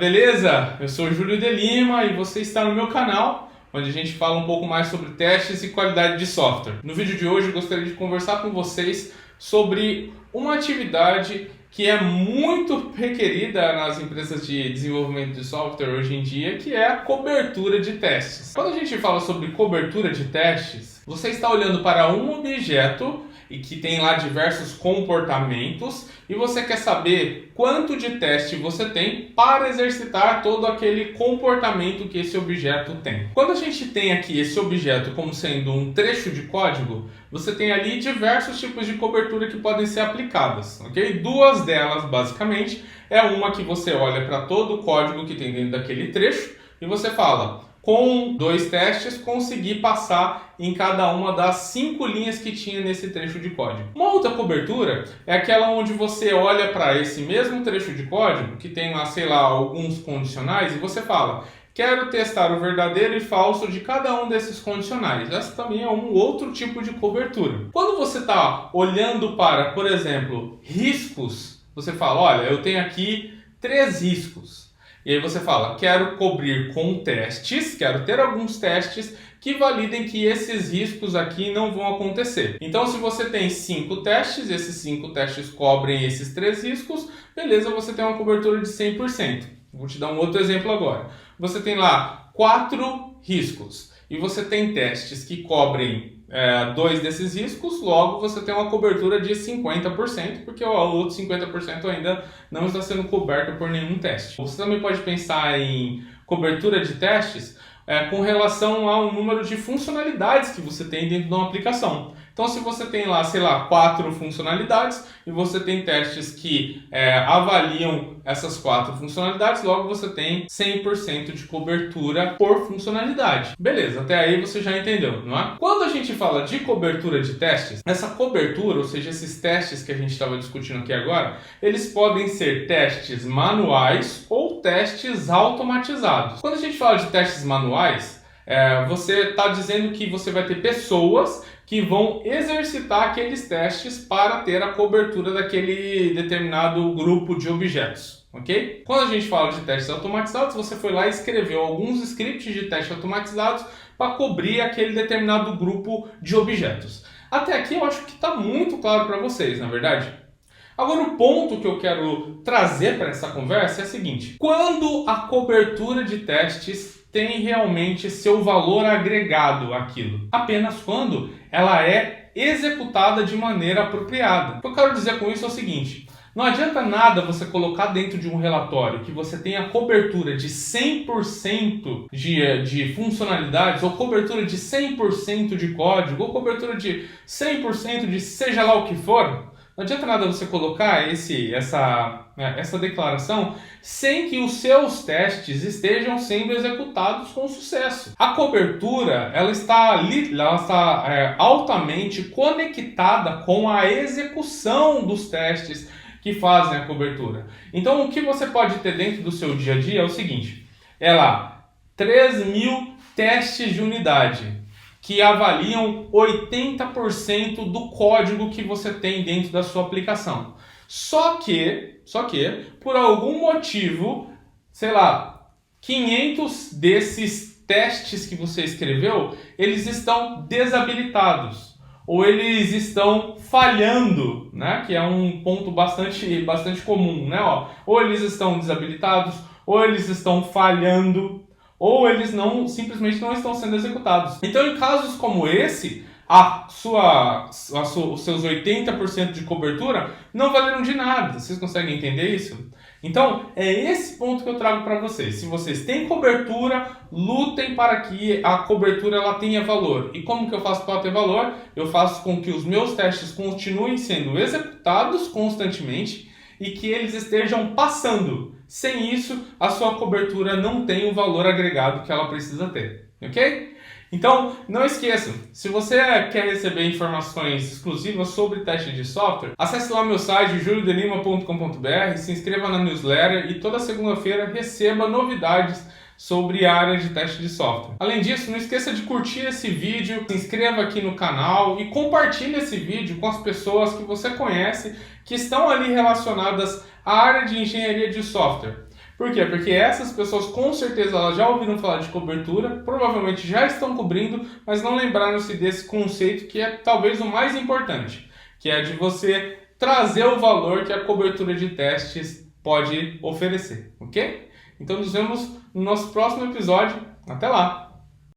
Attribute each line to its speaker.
Speaker 1: beleza? Eu sou o Júlio de Lima e você está no meu canal, onde a gente fala um pouco mais sobre testes e qualidade de software. No vídeo de hoje eu gostaria de conversar com vocês sobre uma atividade que é muito requerida nas empresas de desenvolvimento de software hoje em dia, que é a cobertura de testes. Quando a gente fala sobre cobertura de testes, você está olhando para um objeto e que tem lá diversos comportamentos e você quer saber quanto de teste você tem para exercitar todo aquele comportamento que esse objeto tem. Quando a gente tem aqui esse objeto como sendo um trecho de código, você tem ali diversos tipos de cobertura que podem ser aplicadas, ok? Duas delas, basicamente, é uma que você olha para todo o código que tem dentro daquele trecho e você fala: com 2 testes, consegui passar em cada uma das 5 linhas que tinha nesse trecho de código. Uma outra cobertura é aquela onde você olha para esse mesmo trecho de código, que tem lá, sei lá, alguns condicionais, e você fala: quero testar o verdadeiro e falso de cada um desses condicionais. Essa também é um outro tipo de cobertura. Quando você está olhando para, por exemplo, riscos, você fala: olha, eu tenho aqui 3 riscos. E aí você fala: quero cobrir com testes, quero ter alguns testes que validem que esses riscos aqui não vão acontecer. Então, se você tem 5 testes, esses 5 testes cobrem esses 3 riscos, beleza, você tem uma cobertura de 100%. Vou te dar um outro exemplo agora. Você tem lá 4 riscos e você tem testes que cobrem 2 desses riscos, logo você tem uma cobertura de 50%, porque o outro 50% ainda não está sendo coberto por nenhum teste. Você também pode pensar em cobertura de testes com relação ao número de funcionalidades que você tem dentro de uma aplicação. Então, se você tem lá, sei lá, 4 funcionalidades e você tem testes que avaliam essas 4 funcionalidades, logo você tem 100% de cobertura por funcionalidade. Beleza, até aí você já entendeu, não é? Quando a gente fala de cobertura de testes, essa cobertura, ou seja, esses testes que a gente estava discutindo aqui agora, eles podem ser testes manuais ou testes automatizados. Quando a gente fala de testes manuais, você está dizendo que você vai ter pessoas que vão exercitar aqueles testes para ter a cobertura daquele determinado grupo de objetos, ok? Quando a gente fala de testes automatizados, você foi lá e escreveu alguns scripts de testes automatizados para cobrir aquele determinado grupo de objetos. Até aqui eu acho que está muito claro para vocês, na verdade. Agora, o ponto que eu quero trazer para essa conversa é o seguinte: quando a cobertura de testes tem realmente seu valor agregado àquilo? Apenas quando ela é executada de maneira apropriada. O que eu quero dizer com isso é o seguinte: não adianta nada você colocar dentro de um relatório que você tenha cobertura de 100% de funcionalidades, ou cobertura de 100% de código, ou cobertura de 100% de seja lá o que for. Não adianta nada você colocar essa declaração sem que os seus testes estejam sendo executados com sucesso. A cobertura ela está altamente conectada com a execução dos testes que fazem a cobertura. Então, o que você pode ter dentro do seu dia a dia é o seguinte: 3.000 testes de unidade que avaliam 80% do código que você tem dentro da sua aplicação. Só que, por algum motivo, sei lá, 500 desses testes que você escreveu, eles estão desabilitados, ou eles estão falhando, né? Que é um ponto bastante comum, né? Ou eles estão desabilitados, ou eles estão falhando, ou eles simplesmente não estão sendo executados. Então, em casos como esse, os seus 80% de cobertura não valeram de nada. Vocês conseguem entender isso? Então, é esse ponto que eu trago para vocês. Se vocês têm cobertura, lutem para que a cobertura ela tenha valor. E como que eu faço para ter valor? Eu faço com que os meus testes continuem sendo executados constantemente e que eles estejam passando. Sem isso, a sua cobertura não tem o valor agregado que ela precisa ter, ok? Então, não esqueçam, se você quer receber informações exclusivas sobre teste de software, acesse lá meu site juliodelima.com.br, se inscreva na newsletter e toda segunda-feira receba novidades sobre a área de teste de software. Além disso, não esqueça de curtir esse vídeo, se inscreva aqui no canal e compartilhe esse vídeo com as pessoas que você conhece que estão ali relacionadas à área de engenharia de software. Por quê? Porque essas pessoas com certeza elas já ouviram falar de cobertura, provavelmente já estão cobrindo, mas não lembraram-se desse conceito que é talvez o mais importante, que é de você trazer o valor que a cobertura de testes pode oferecer, ok? Então nos vemos no nosso próximo episódio. Até lá!